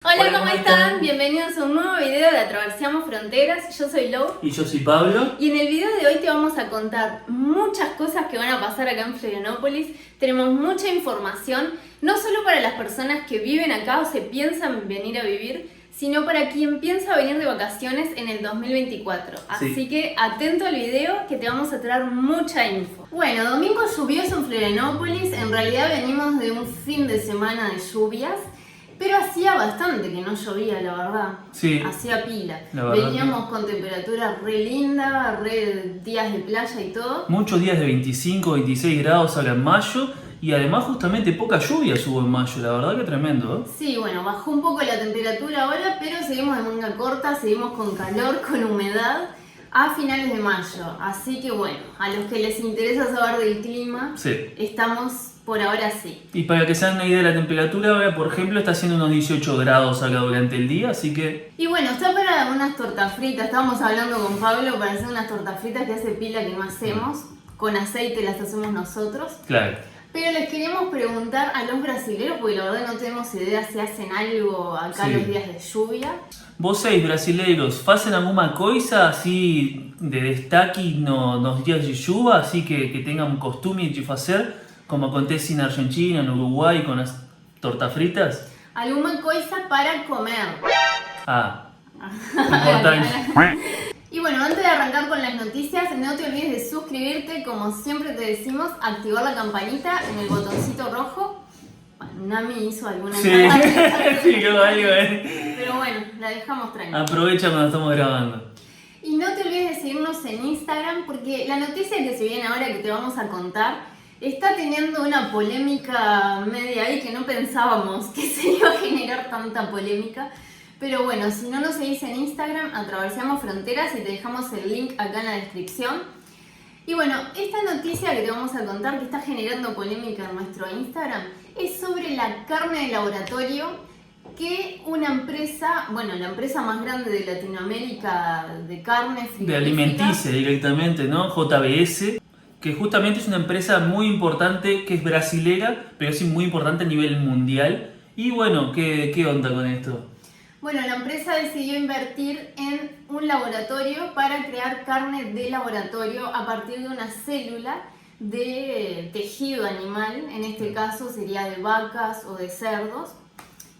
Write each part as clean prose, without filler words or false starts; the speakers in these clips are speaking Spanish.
Hola, ¿cómo están? Bienvenidos a un nuevo video de Atravesamos Fronteras. Yo soy Lou. Y yo soy Pablo. Y en el video de hoy te vamos a contar muchas cosas que van a pasar acá en Florianópolis. Tenemos mucha información, no solo para las personas que viven acá o se piensan venir a vivir, sino para quien piensa venir de vacaciones en el 2024. Así Sí. que atento al video que te vamos a traer mucha info. Bueno, domingo lluvioso en Florianópolis. En realidad venimos de un fin de semana de lluvias. Pero hacía bastante que no llovía, la verdad. Sí. Hacía pila. La verdad Veníamos con temperatura re linda, re días de playa y todo. Muchos días de 25, 26 grados ahora en mayo. Y además justamente poca lluvia hubo en mayo. La verdad que tremendo, ¿eh? Sí, bueno, bajó un poco la temperatura ahora, pero seguimos de manga corta, seguimos con calor, con humedad, a finales de mayo. Así que bueno, a los que les interesa saber del clima, Sí. estamos por ahora sí. Y para que se hagan una idea de la temperatura, ahora por ejemplo está haciendo unos 18 grados acá durante el día, así que... Y bueno, está para unas tortas fritas. Estábamos hablando con Pablo para hacer unas tortas fritas que hace pila que no hacemos. Con aceite las hacemos nosotros. Claro. Pero les queríamos preguntar a los brasileños, porque la verdad no tenemos idea si hacen algo acá Sí. los días de lluvia. Vocês, brasileiros, fazem alguma coisa assim de destaque nos dias de chuva, assim que tenham costume de fazer, como acontece na Argentina, no Uruguai, com as tortas fritas? Alguna cosa para comer. Ah, importante. Y bueno, antes de arrancar con las noticias, no te olvides de suscribirte, como siempre te decimos, activar la campanita en el botoncito rojo. Bueno, Nami hizo alguna Sí, cara. sí, que algo, Pero bueno, la dejamos tranquila. Aprovecha cuando estamos grabando. Y no te olvides de seguirnos en Instagram, porque la noticia que se viene ahora que te vamos a contar está teniendo una polémica media ahí que no pensábamos que se iba a generar tanta polémica. Pero bueno, si no nos seguís en Instagram, Atravesamos Fronteras y te dejamos el link acá en la descripción. Y bueno, esta noticia que te vamos a contar que está generando polémica en nuestro Instagram es sobre la carne de laboratorio que una empresa, bueno, la empresa más grande de Latinoamérica de carne De frigorífica, alimenticia directamente, ¿no? JBS, que justamente es una empresa muy importante, que es brasilera, pero sí muy importante a nivel mundial. Y bueno, ¿qué onda con esto? bueno, la empresa decidió invertir en un laboratorio para crear carne de laboratorio a partir de una célula de tejido animal, en este caso sería de vacas o de cerdos.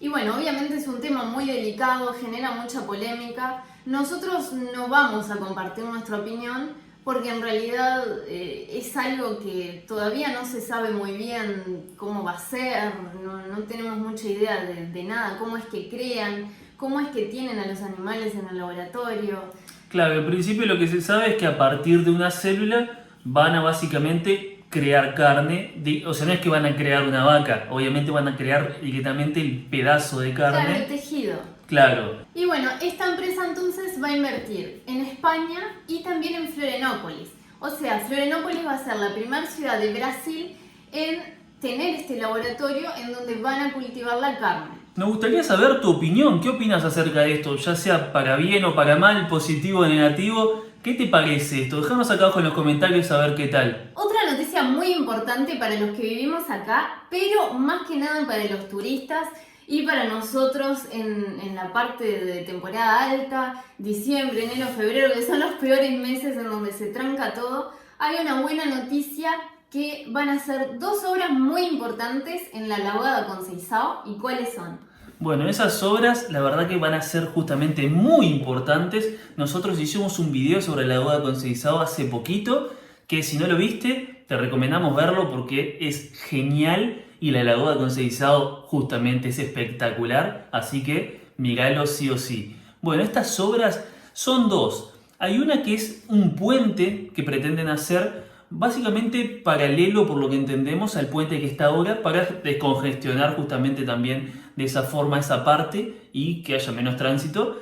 Y bueno, obviamente es un tema muy delicado, genera mucha polémica. Nosotros no vamos a compartir nuestra opinión porque en realidad es algo que todavía no se sabe muy bien cómo va a ser, no tenemos mucha idea de nada, cómo es que crean, cómo es que tienen a los animales en el laboratorio. Claro, en principio lo que se sabe es que a partir de una célula van a básicamente crear carne, o sea, no es que van a crear una vaca, obviamente van a crear directamente el pedazo de Claro, el carne. tejido. Claro, Y bueno, esta empresa entonces va a invertir en España y también en Florianópolis. O sea, Florianópolis va a ser la primera ciudad de Brasil en tener este laboratorio en donde van a cultivar la carne. nos gustaría saber tu opinión. ¿Qué opinas acerca de esto? Ya sea para bien o para mal, positivo o negativo. ¿Qué te parece esto? Déjanos acá abajo en los comentarios a ver qué tal. Otra noticia muy importante para los que vivimos acá, pero más que nada para los turistas y para nosotros en la parte de temporada alta, diciembre, enero, febrero, que son los peores meses en donde se tranca todo, hay una buena noticia que van a ser dos obras muy importantes en la Lagoa da Conceição. ¿Y cuáles son? Bueno, esas obras la verdad que van a ser justamente muy importantes. Nosotros hicimos un video sobre la Lagoa Conceição hace poquito, que si no lo viste, te recomendamos verlo porque es genial y la Lagoa Conceição justamente es espectacular, así que míralo sí o sí. Bueno, estas obras son dos. Hay una que es un puente que pretenden hacer básicamente paralelo, por lo que entendemos, al puente que está ahora para descongestionar justamente también de esa forma esa parte y que haya menos tránsito.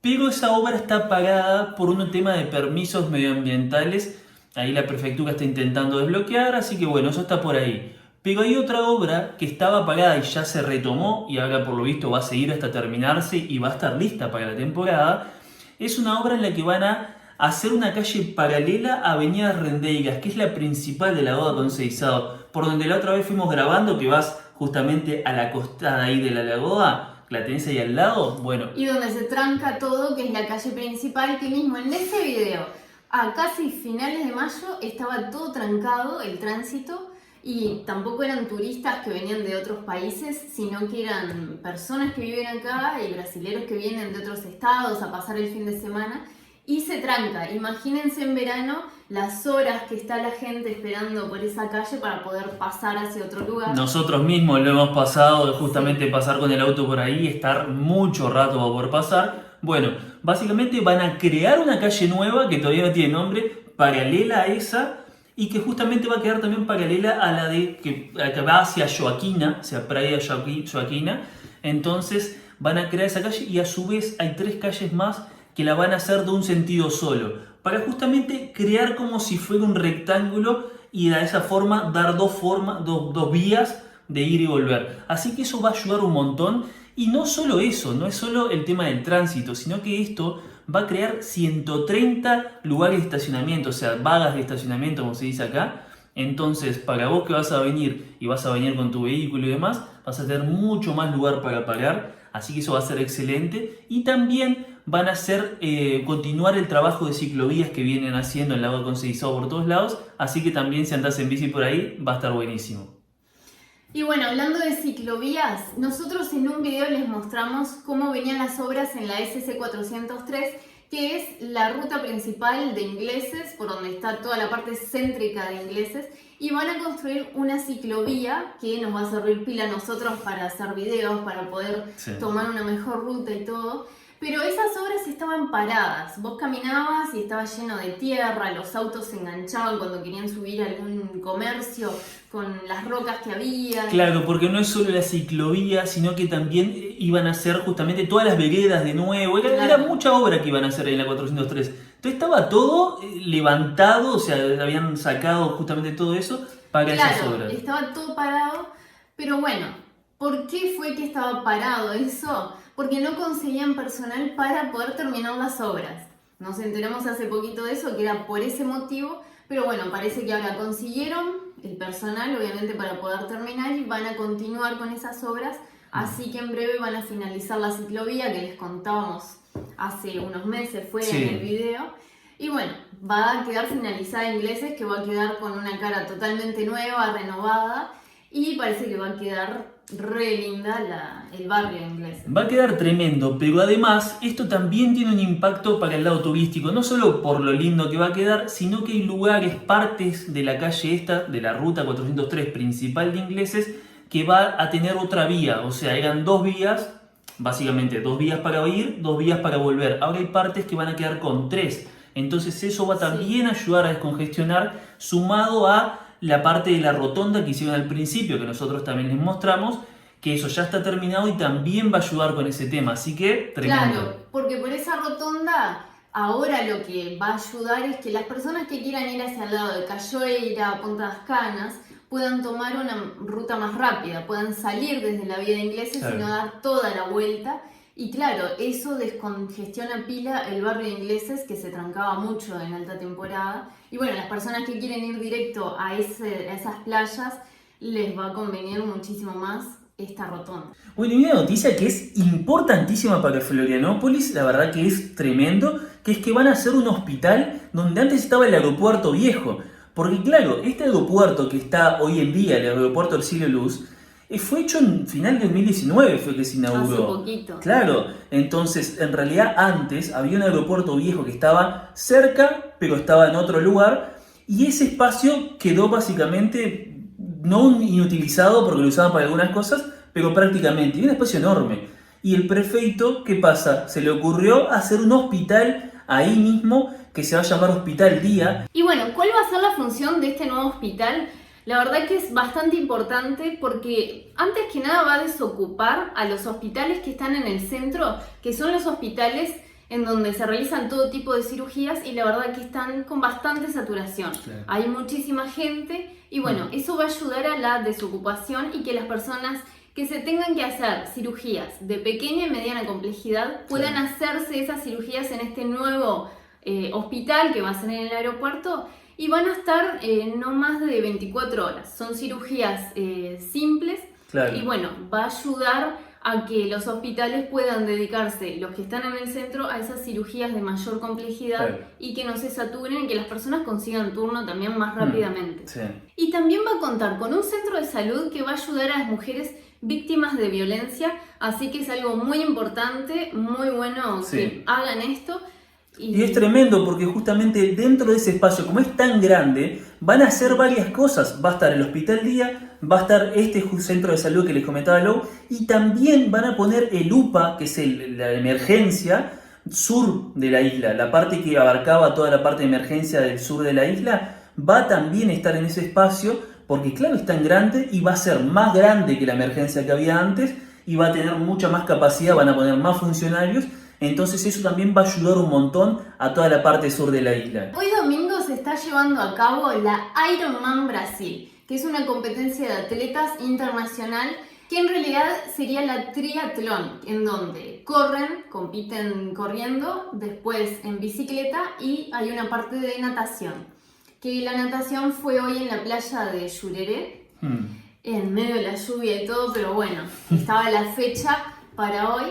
Pero esa obra está parada por un tema de permisos medioambientales. Ahí la prefectura está intentando desbloquear, así que bueno, eso está por ahí. Pero hay otra obra que estaba parada y ya se retomó y ahora por lo visto va a seguir hasta terminarse y va a estar lista para la temporada. Es una obra en la que van a hacer una calle paralela a Avenida Rendeiras, que es la principal de la Lagoa Conceição, por donde la otra vez fuimos grabando, que vas justamente a la costada ahí de la lagoa. la tenés ahí al lado, bueno. Y donde se tranca todo, que es la calle principal, que mismo en ese video, a casi finales de mayo, estaba todo trancado el tránsito y tampoco eran turistas que venían de otros países, sino que eran personas que viven acá y brasileros que vienen de otros estados a pasar el fin de semana. Y se tranca. Imagínense en verano las horas que está la gente esperando por esa calle para poder pasar hacia otro lugar. Nosotros mismos lo hemos pasado, de justamente pasar con el auto por ahí, estar mucho rato para poder pasar. Bueno, básicamente van a crear una calle nueva que todavía no tiene nombre, paralela a esa, y que justamente va a quedar también paralela a la de que va hacia Joaquina, hacia Praia Joaquina. Entonces van a crear esa calle y a su vez hay 3 calles más que la van a hacer de un sentido solo, para justamente crear como si fuera un rectángulo y de esa forma dar dos vías de ir y volver. Así que eso va a ayudar un montón. Y no solo eso, no es solo el tema del tránsito, sino que esto va a crear 130 lugares de estacionamiento, o sea, vagas de estacionamiento, como se dice acá. Entonces, para vos que vas a venir y vas a venir con tu vehículo y demás, vas a tener mucho más lugar para parar, así que eso va a ser excelente. Y también van a hacer continuar el trabajo de ciclovías que vienen haciendo en Lago de Conceizao por todos lados, así que también si andás en bici por ahí, va a estar buenísimo. Y bueno, hablando de ciclovías, nosotros en un video les mostramos cómo venían las obras en la SC 403, que es la ruta principal de Ingleses, por donde está toda la parte céntrica de Ingleses, y van a construir una ciclovía que nos va a servir pila a nosotros para hacer videos, para poder tomar una mejor ruta y todo. Pero esas obras estaban paradas, vos caminabas y estaba lleno de tierra, los autos se enganchaban cuando querían subir a algún comercio con las rocas que había. Claro, porque no es solo la ciclovía, sino que también iban a hacer justamente todas las veredas de nuevo, era mucha obra que iban a hacer en la 403. Entonces estaba todo levantado, o sea, habían sacado justamente todo eso para esas obras. Estaba todo parado, pero bueno, ¿por qué fue que estaba parado eso? Porque no conseguían personal para poder terminar las obras. Nos enteramos hace poquito de eso, que era por ese motivo, pero bueno, parece que ahora consiguieron el personal, obviamente, para poder terminar y van a continuar con esas obras, así que en breve van a finalizar la ciclovía que les contábamos hace unos meses, fue en el video. Y bueno, va a quedar finalizada Ingleses, que va a quedar con una cara totalmente nueva, renovada, y parece que va a quedar re linda el barrio Ingleses. Va a quedar tremendo, pero además esto también tiene un impacto para el lado turístico, no solo por lo lindo que va a quedar, sino que hay lugares, partes de la calle esta, de la ruta 403 principal de Ingleses, que va a tener otra vía, o sea, eran 2 vías, básicamente 2 vías para ir, 2 vías para volver. Ahora hay partes que van a quedar con 3, entonces eso va también a ayudar a descongestionar, sumado a la parte de la rotonda que hicieron al principio, que nosotros también les mostramos, que eso ya está terminado y también va a ayudar con ese tema, así que tremendo. Claro, porque por esa rotonda ahora lo que va a ayudar es que las personas que quieran ir hacia el lado de Cachoeira, Punta das Canas, puedan tomar una ruta más rápida, puedan salir desde la vía de Ingleses y no dar toda la vuelta. Y claro, eso descongestiona pila el barrio de Ingleses, que se trancaba mucho en alta temporada. Y bueno, las personas que quieren ir directo a esas playas, les va a convenir muchísimo más esta rotonda. Bueno, y una noticia que es importantísima para Florianópolis, la verdad que es tremendo, que es que van a hacer un hospital donde antes estaba el aeropuerto viejo. Porque claro, este aeropuerto que está hoy en día, el aeropuerto Ercilio Luz, fue hecho en final de 2019, fue que se inauguró. Hace poquito. Claro, entonces en realidad antes había un aeropuerto viejo que estaba cerca, pero estaba en otro lugar, y ese espacio quedó básicamente no inutilizado porque lo usaban para algunas cosas, pero prácticamente, y un espacio enorme. Y el prefeito, ¿qué pasa? Se le ocurrió hacer un hospital ahí mismo que se va a llamar Hospital Día. Y bueno, ¿cuál va a ser la función de este nuevo hospital? La verdad que es bastante importante porque antes que nada va a desocupar a los hospitales que están en el centro, que son los hospitales en donde se realizan todo tipo de cirugías y la verdad que están con bastante saturación. Claro. Hay muchísima gente y bueno, eso va a ayudar a la desocupación y que las personas que se tengan que hacer cirugías de pequeña y mediana complejidad puedan hacerse esas cirugías en este nuevo hospital que va a ser en el aeropuerto. Y van a estar no más de 24 horas. Son cirugías simples. Claro. Y bueno, va a ayudar a que los hospitales puedan dedicarse, los que están en el centro, a esas cirugías de mayor complejidad Claro. y que no se saturen y que las personas consigan turno también más rápidamente. Sí. Y también va a contar con un centro de salud que va a ayudar a las mujeres víctimas de violencia, así que es algo muy importante, muy bueno Sí. que hagan esto. Y es tremendo porque justamente dentro de ese espacio, como es tan grande, van a hacer varias cosas. Va a estar el Hospital Día, va a estar este centro de salud que les comentaba Lou, y también van a poner el UPA, que es la emergencia sur de la isla, la parte que abarcaba toda la parte de emergencia del sur de la isla, va a también estar en ese espacio, porque claro, es tan grande y va a ser más grande que la emergencia que había antes, y va a tener mucha más capacidad, van a poner más funcionarios. Entonces eso también va a ayudar un montón a toda la parte sur de la isla. Hoy domingo se está llevando a cabo la Ironman Brasil, que es una competencia de atletas internacional que en realidad sería la triatlón, en donde compiten corriendo, después en bicicleta y hay una parte de natación. Que la natación fue hoy en la playa de Jurerê, en medio de la lluvia y todo, pero bueno, estaba la fecha para hoy.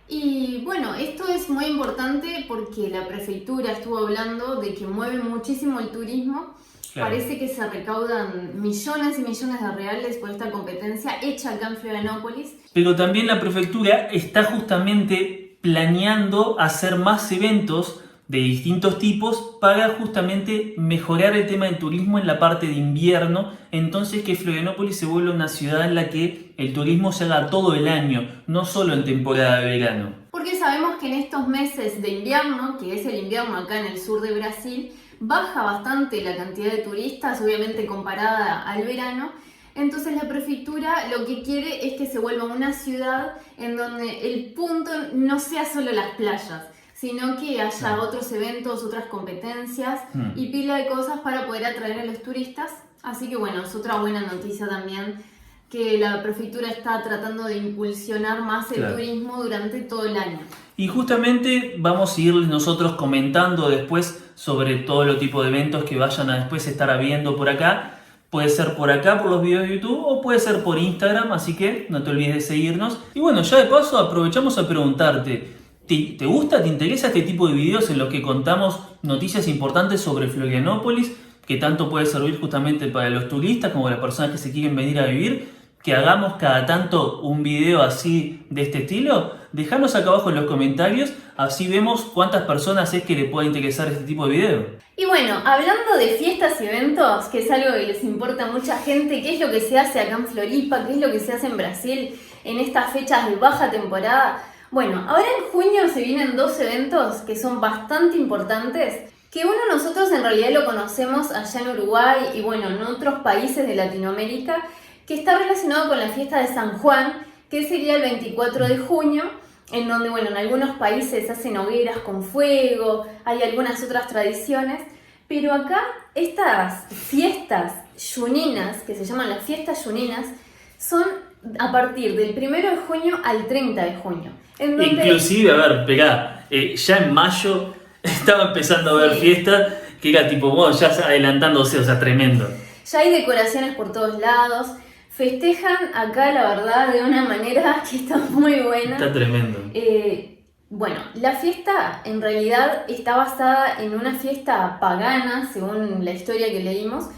Y bueno, esto es muy importante porque la prefeitura estuvo hablando de que mueve muchísimo el turismo. Claro. Parece que se recaudan millones y millones de reales por esta competencia hecha acá en Florianópolis. Pero también la prefectura está justamente planeando hacer más eventos de distintos tipos para justamente mejorar el tema del turismo en la parte de invierno, entonces que Florianópolis se vuelva una ciudad en la que el turismo se haga todo el año, no solo en temporada de verano. Porque sabemos que en estos meses de invierno, que es el invierno acá en el sur de Brasil, baja bastante la cantidad de turistas, obviamente comparada al verano. Entonces la prefectura lo que quiere es que se vuelva una ciudad en donde el punto no sea solo las playas, sino que haya otros eventos, otras competencias y pila de cosas para poder atraer a los turistas. Así que bueno, es otra buena noticia también que la prefectura está tratando de impulsionar más el turismo durante todo el año. Y justamente vamos a irles nosotros comentando después sobre todo lo tipo de eventos que vayan a después estar habiendo por acá. Puede ser por acá, por los videos de YouTube, o puede ser por Instagram, así que no te olvides de seguirnos. Y bueno, ya de paso aprovechamos a preguntarte, ¿te gusta, te interesa este tipo de videos en los que contamos noticias importantes sobre Florianópolis, que tanto puede servir justamente para los turistas como para las personas que se quieren venir a vivir? Que hagamos cada tanto un video así de este estilo. Dejanos acá abajo en los comentarios, así vemos cuántas personas es que les puede interesar este tipo de video. Y bueno, hablando de fiestas y eventos, que es algo que les importa a mucha gente, qué es lo que se hace acá en Floripa, qué es lo que se hace en Brasil en estas fechas de baja temporada. Bueno, ahora en junio se vienen dos eventos que son bastante importantes, que uno nosotros en realidad lo conocemos allá en Uruguay y bueno, en otros países de Latinoamérica, que está relacionado con la fiesta de San Juan, que sería el 24 de junio, en donde, bueno, en algunos países hacen hogueras con fuego, hay algunas otras tradiciones, pero acá estas fiestas yuninas, que se llaman las fiestas yuninas, son a partir del 1 de junio al 30 de junio. En donde... Inclusive, a ver, pegá, ya en mayo estaba empezando a haber fiestas, que era tipo, bueno, ya adelantándose, o sea, tremendo. Ya hay decoraciones por todos lados. Festejan acá, la verdad, de una manera que está muy buena. Está tremendo. Bueno, la fiesta en realidad está basada en una fiesta pagana, según la historia que leímos,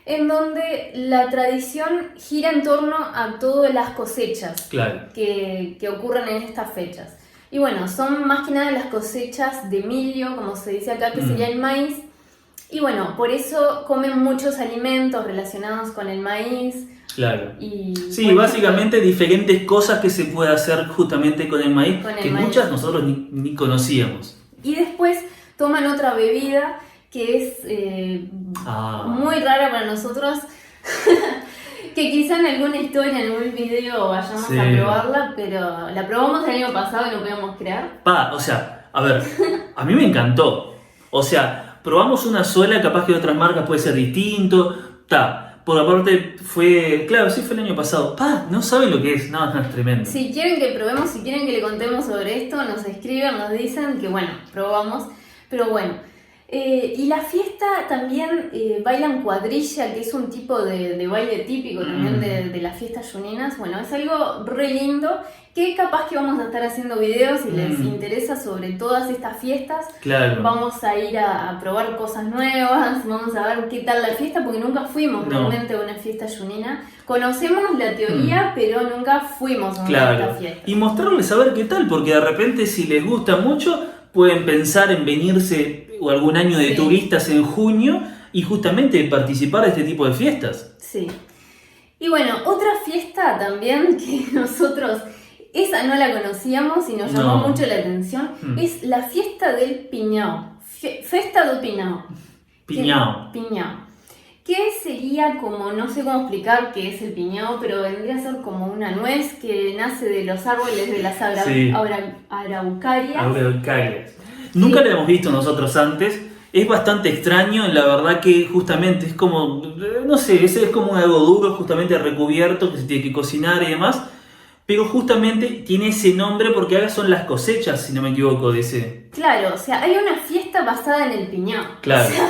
en donde la tradición gira en torno a todas las cosechas que ocurren en estas fechas. Y bueno, son más que nada las cosechas de milio, como se dice acá, que sería el maíz. Y bueno, por eso comen muchos alimentos relacionados con el maíz. Claro. Y, sí, bueno, básicamente diferentes cosas que se puede hacer justamente con el maíz, que muchas nosotros ni conocíamos. Y después toman otra bebida que es muy rara para nosotros, que quizá en alguna historia, en algún video vayamos a probarla, pero la probamos el año pasado y no podíamos creer. O sea, a ver, a mí me encantó. O sea, probamos una sola, capaz que de otras marcas puede ser distinto, Por aparte fue, claro, sí fue el año pasado. No saben lo que es, no, es tremendo. Si quieren que probemos, si quieren que le contemos sobre esto, nos escriben, nos dicen que bueno, probamos. Pero bueno, Y la fiesta también bailan cuadrilla, que es un tipo de baile típico también de las fiestas juninas. Bueno, es algo re lindo que capaz que vamos a estar haciendo videos si les interesa sobre todas estas fiestas. Claro. Vamos a ir a probar cosas nuevas, vamos a ver qué tal la fiesta, porque nunca fuimos realmente a una fiesta junina. Conocemos la teoría, pero nunca fuimos a una de estas fiestas. Y mostrarles a ver qué tal, porque de repente si les gusta mucho, pueden pensar en venirse o algún año de turistas en junio y justamente participar de este tipo de fiestas. Sí. Y bueno, otra fiesta también que nosotros, esa no la conocíamos y nos llamó mucho la atención, es la fiesta del Piñao. Festa do Piñao. Piñao. Piñao. Que sería como, no sé cómo explicar qué es el piñao, pero vendría a ser como una nuez que nace de los árboles de las araucarias. Araucarias. Nunca lo hemos visto nosotros antes. Es bastante extraño, la verdad que justamente es como, no sé, es como algo duro, justamente recubierto, que se tiene que cocinar y demás. Pero justamente tiene ese nombre porque ahora son las cosechas, si no me equivoco, de ese. Claro, o sea, hay una fiesta basada en el piñao. Claro. O sea,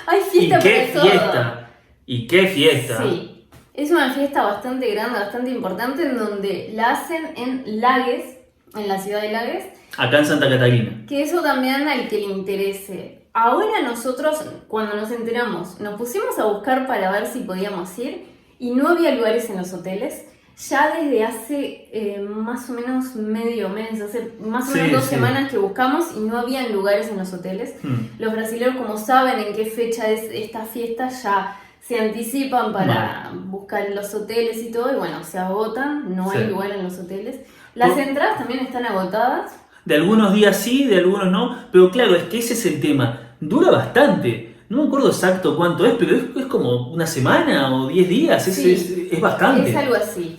hay fiesta para todo. ¿Y qué fiesta? Sí, es una fiesta bastante grande, bastante importante, en donde la hacen en Lagues, en la ciudad de Lagues. Acá en Santa Catarina. Que eso también al que le interese. Ahora nosotros, cuando nos enteramos, nos pusimos a buscar para ver si podíamos ir y no había lugares en los hoteles. Ya desde hace más o menos medio mes, hace más o menos 2 semanas que buscamos y no habían lugares en los hoteles. Los brasileños, como saben en qué fecha es esta fiesta, ya se anticipan para buscar los hoteles y todo, y bueno, se agotan, no hay lugar en los hoteles. Las entradas también están agotadas. De algunos días sí, de algunos no, pero claro, es que ese es el tema. Dura bastante. No me acuerdo exacto cuánto es, pero es como una semana o 10 días, es bastante. Es algo así.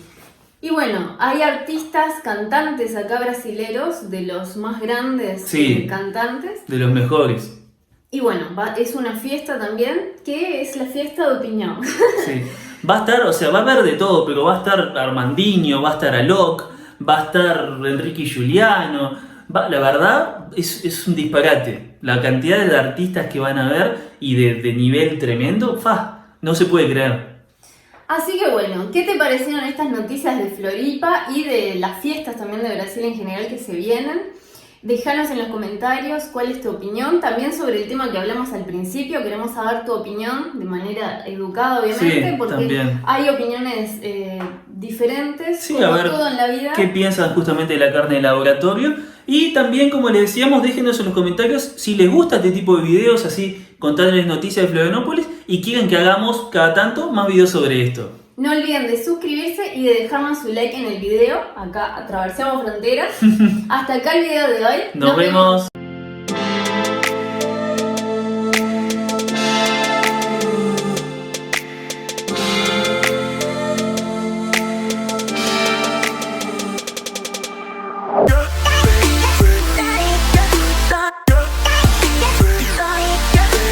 Y bueno, hay artistas, cantantes acá brasileros, de los más grandes cantantes. De los mejores. Y bueno, es una fiesta también, que es la fiesta do Piñao. Sí. Va a estar, o sea, va a haber de todo, pero va a estar Armandinho, va a estar Alok, va a estar Enrique y Juliano. La verdad, es un disparate. La cantidad de artistas que van a ver y de nivel tremendo, no se puede creer. Así que bueno, ¿qué te parecieron estas noticias de Floripa y de las fiestas también de Brasil en general que se vienen? Déjanos en los comentarios cuál es tu opinión, también sobre el tema que hablamos al principio. Queremos saber tu opinión de manera educada, obviamente, porque también hay opiniones diferentes, como a ver, todo en la vida. ¿Qué piensan justamente de la carne de laboratorio? Y también, como les decíamos, déjenos en los comentarios si les gusta este tipo de videos, así contándoles noticias de Florianópolis y quieren que hagamos cada tanto más videos sobre esto. No olviden de suscribirse y de dejarnos su like en el video. Acá atravesamos fronteras. Hasta acá el video de hoy. Nos vemos.